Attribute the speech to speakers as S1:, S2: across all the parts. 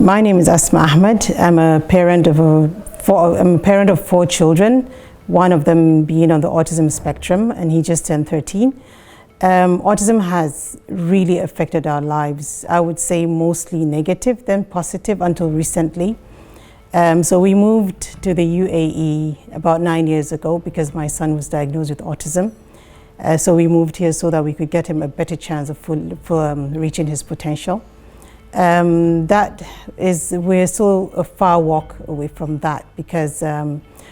S1: My name is Asma Ahmed. I'm a parent of four children, one of them being on the autism spectrum, and he just turned 13. Autism has really affected our lives. I would say mostly negative, then positive until recently. So we moved to the UAE about 9 years ago because my son was diagnosed with autism. So we moved here so that we could get him a better chance of reaching his potential. We're still a far walk away from that because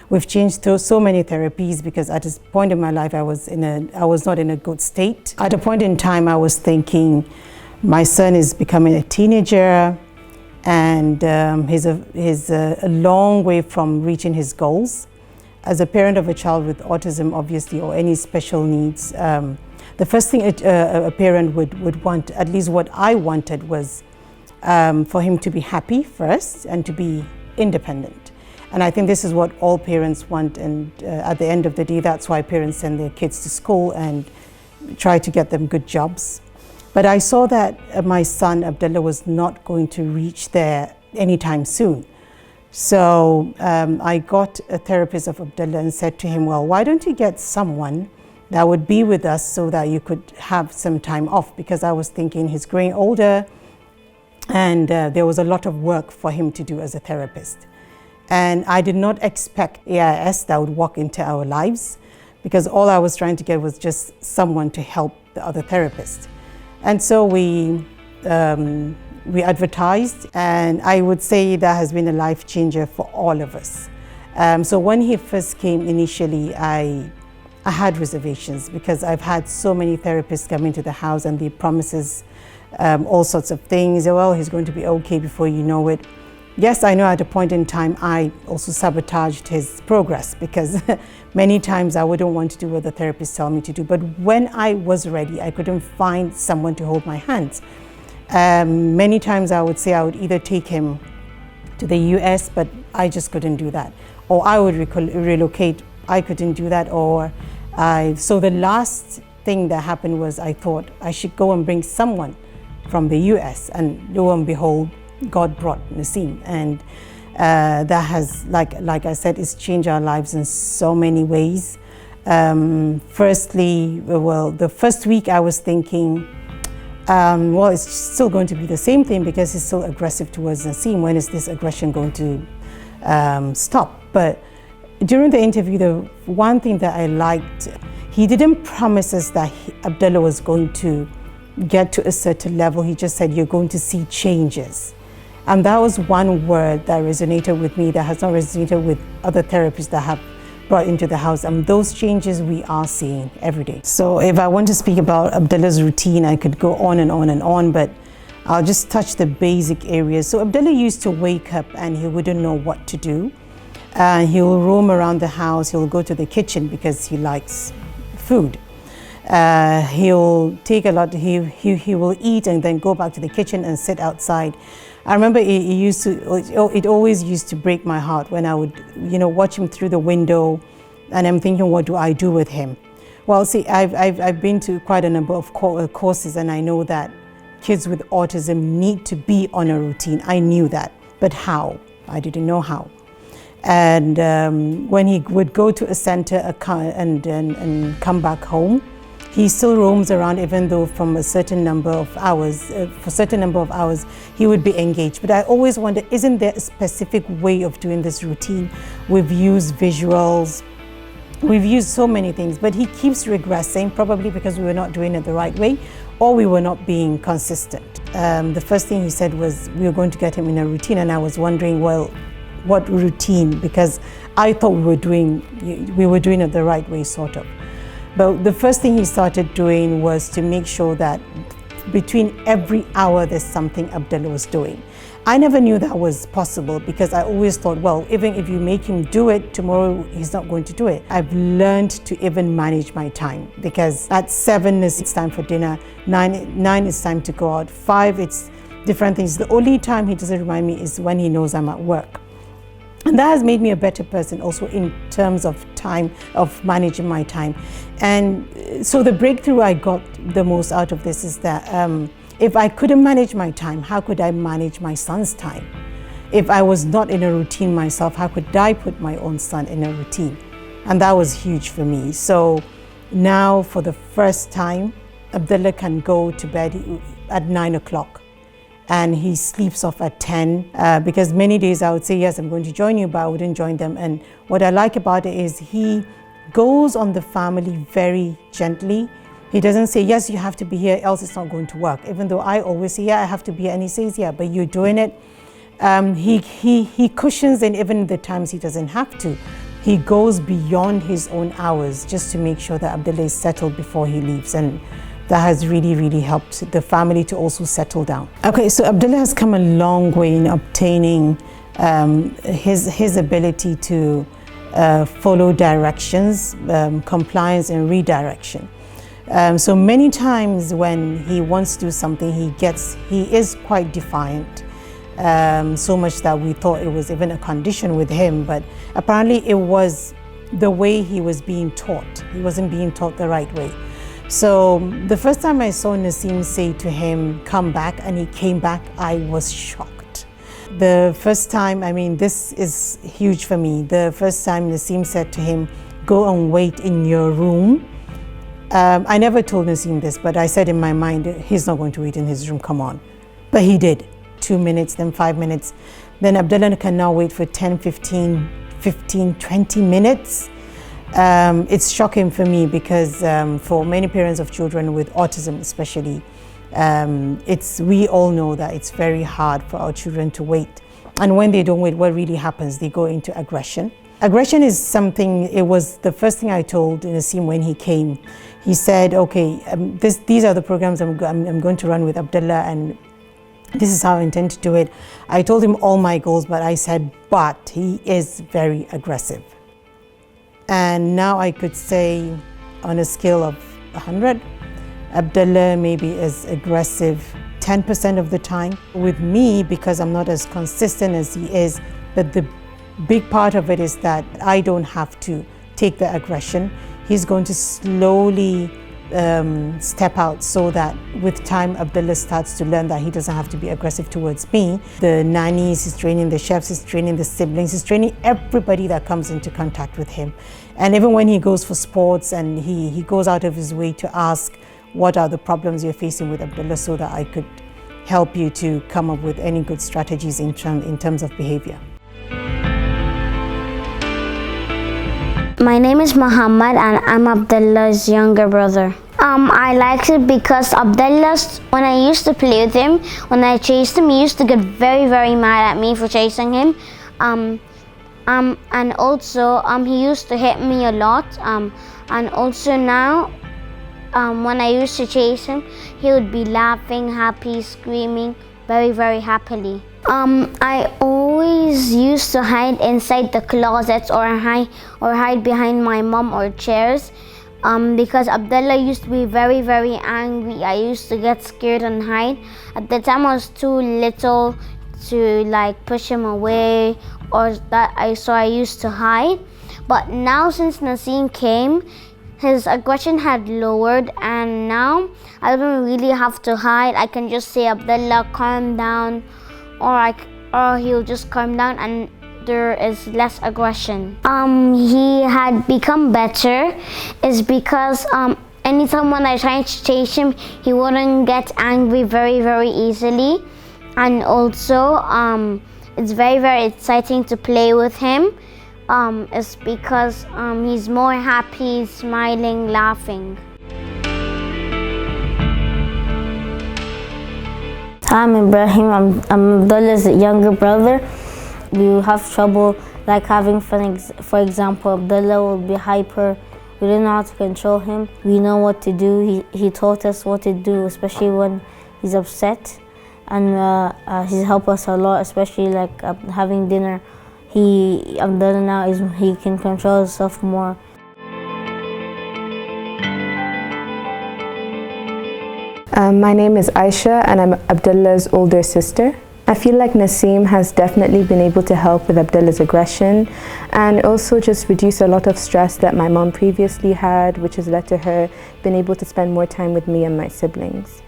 S1: we've changed through so many therapies, because at this point in my life I was not in a good state. At a point in time I was thinking, my son is becoming a teenager and he's a long way from reaching his goals. As a parent of a child with autism, obviously, or any special needs, the first thing a parent would want, at least what I wanted, was for him to be happy first and to be independent. And I think this is what all parents want, and at the end of the day, that's why parents send their kids to school and try to get them good jobs. But I saw that my son Abdullah was not going to reach there anytime soon. So I got a therapist of Abdullah and said to him, well, why don't you get someone that would be with us so that you could have some time off? Because I was thinking he's growing older, and there was a lot of work for him to do as a therapist. And I did not expect AIS that would walk into our lives, because all I was trying to get was just someone to help the other therapist. And so we advertised, and I would say that has been a life changer for all of us. So when he first came initially, I had reservations, because I've had so many therapists come into the house and they promises all sorts of things. Well, he's going to be okay before you know it. Yes, I know at a point in time I also sabotaged his progress, because many times I wouldn't want to do what the therapists tell me to do. But when I was ready, I couldn't find someone to hold my hands. Many times I would say I would either take him to the US, but I just couldn't do that. Or I would relocate, I couldn't do that. So the last thing that happened was I thought I should go and bring someone from the US, and lo and behold, God brought Naseem. And that has, like I said, it's changed our lives in so many ways. Firstly, well, the first week I was thinking, well, it's still going to be the same thing, because he's still aggressive towards Naseem. When is this aggression going to stop? But during the interview, the one thing that I liked, he didn't promise us that Abdullah was going to get to a certain level. He just said, you're going to see changes. And that was one word that resonated with me, that has not resonated with other therapists that have brought into the house. And those changes we are seeing every day. So if I want to speak about Abdullah's routine, I could go on and on and on, but I'll just touch the basic areas. So Abdullah used to wake up and he wouldn't know what to do. He'll roam around the house. He'll go to the kitchen because he likes food. He'll take a lot, he will eat and then go back to the kitchen and sit outside. I remember it always used to break my heart when I would, watch him through the window, and I'm thinking, what do I do with him? Well, see, I've been to quite a number of courses, and I know that kids with autism need to be on a routine. I knew that, but how? I didn't know how. And when he would go to a center and come back home, he still roams around, even though from a certain number of hours, for a certain number of hours, he would be engaged. But I always wonder, isn't there a specific way of doing this routine? We've used visuals, we've used so many things, but he keeps regressing, probably because we were not doing it the right way, or we were not being consistent. The first thing he said was we were going to get him in a routine, and I was wondering, well, what routine? Because I thought we were doing it the right way, sort of. But the first thing he started doing was to make sure that between every hour there's something Abdullah was doing. I never knew that was possible, because I always thought, well, even if you make him do it, tomorrow he's not going to do it. I've learned to even manage my time, because at 7 it's time for dinner, 9 it's time to go out, 5 it's different things. The only time he doesn't remind me is when he knows I'm at work. And that has made me a better person also in terms of time, of managing my time. And so the breakthrough I got the most out of this is that if I couldn't manage my time, how could I manage my son's time? if I was not in a routine myself, how could I put my own son in a routine? And that was huge for me. So now for the first time, Abdullah can go to bed at 9 o'clock and he sleeps off at 10 because many days I would say, yes, I'm going to join you, but I wouldn't join them. And what I like about it is he goes on the family very gently. He doesn't say, yes, you have to be here, else it's not going to work. Even though I always say, yeah, I have to be here. And he says, yeah, but you're doing it. He cushions in even the times he doesn't have to. He goes beyond his own hours just to make sure that Abdullah is settled before he leaves. And that has really, really helped the family to also settle down. Okay, so Abdullah has come a long way in obtaining his ability to follow directions, compliance and redirection. So many times when he wants to do something, he is quite defiant. So much that we thought it was even a condition with him, but apparently it was the way he was being taught. He wasn't being taught the right way. So the first time I saw Naseem say to him, come back, and he came back, I was shocked. The first time, I mean, this is huge for me. The first time Naseem said to him, go and wait in your room. I never told Naseem this, but I said in my mind, he's not going to wait in his room, come on. But he did. 2 minutes, then 5 minutes. Then Abdullah can now wait for 10, 15, 20 minutes. It's shocking for me because for many parents of children with autism especially, we all know that it's very hard for our children to wait. And when they don't wait, what really happens? They go into aggression. Aggression is something, it was the first thing I told Naseem when he came. He said, okay, these are the programs I'm going to run with Abdullah, and this is how I intend to do it. I told him all my goals, but I said, but he is very aggressive. And now I could say on a scale of 100, Abdullah maybe is aggressive 10% of the time. With me, because I'm not as consistent as he is, but the big part of it is that I don't have to take the aggression. He's going to slowly step out so that with time Abdullah starts to learn that he doesn't have to be aggressive towards me. The nannies, he's training the chefs, he's training the siblings, he's training everybody that comes into contact with him. And even when he goes for sports and he goes out of his way to ask, what are the problems you're facing with Abdullah, so that I could help you to come up with any good strategies in terms of behavior.
S2: My name is Muhammad and I'm Abdullah's younger brother. I liked it because Abdullah, when I used to play with him, when I chased him, he used to get very, very mad at me for chasing him. And also he used to hit me a lot. And also now, when I used to chase him, he would be laughing, happy, screaming, very, very happily. I always used to hide inside the closets or hide behind my mom or chairs. Because Abdullah used to be very, very angry. I used to get scared and hide. At the time I was too little to like push him away, or so I used to hide. But now since Naseem came, his aggression had lowered, and now I don't really have to hide. I can just say, Abdullah, calm down, or he'll just calm down and there is less aggression. He had become better is because anytime when I tried to chase him, he wouldn't get angry very, very easily. And also, it's very, very exciting to play with him. It's because he's more happy, smiling, laughing.
S3: I'm Ibrahim. I'm Abdullah's younger brother. We have trouble like having fun. For example, Abdullah will be hyper. We don't know how to control him. We know what to do. He taught us what to do, especially when he's upset. And he's helped us a lot, especially like having dinner. Abdullah now he can control himself more.
S4: My name is Aisha and I'm Abdullah's older sister. I feel like Naseem has definitely been able to help with Abdullah's aggression and also just reduce a lot of stress that my mom previously had, which has led to her being able to spend more time with me and my siblings.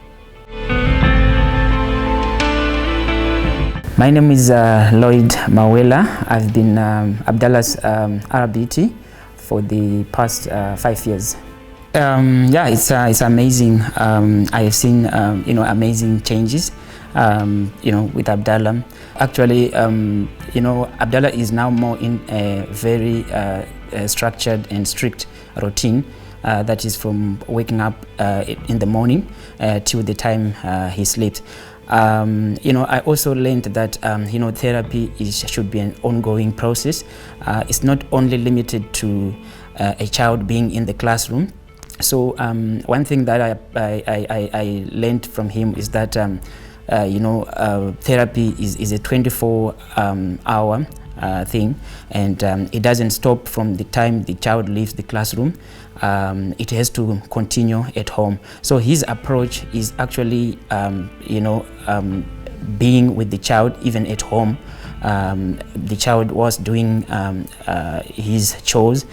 S5: My name is Lloyd Mawela. I've been Abdallah's RBT for the past 5 years. Yeah, it's amazing. I have seen amazing changes with Abdallah. Actually, Abdallah is now more in a very structured and strict routine. That is from waking up in the morning till the time he sleeps. I also learned that therapy should be an ongoing process. It's not only limited to a child being in the classroom. So one thing that I learned from him is that therapy is a 24-hour thing, and it doesn't stop from the time the child leaves the classroom. It has to continue at home. So his approach is actually being with the child even at home. The child was doing his chores,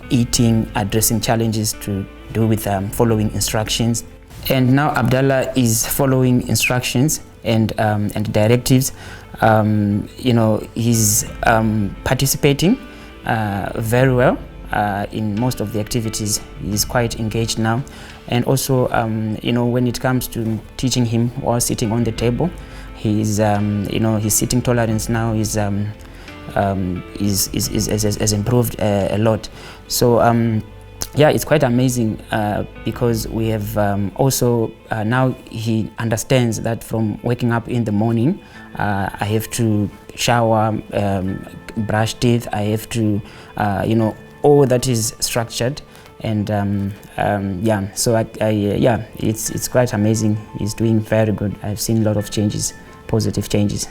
S5: eating, addressing challenges to do with following instructions. And now Abdallah is following instructions and directives. He's participating very well in most of the activities. He's quite engaged now. And also, when it comes to teaching him while sitting on the table, his sitting tolerance now is has improved a lot. So yeah, it's quite amazing because we have also now he understands that from waking up in the morning, I have to shower, brush teeth. I have to all that is structured. And yeah, so it's quite amazing. He's doing very good. I've seen a lot of changes, positive changes.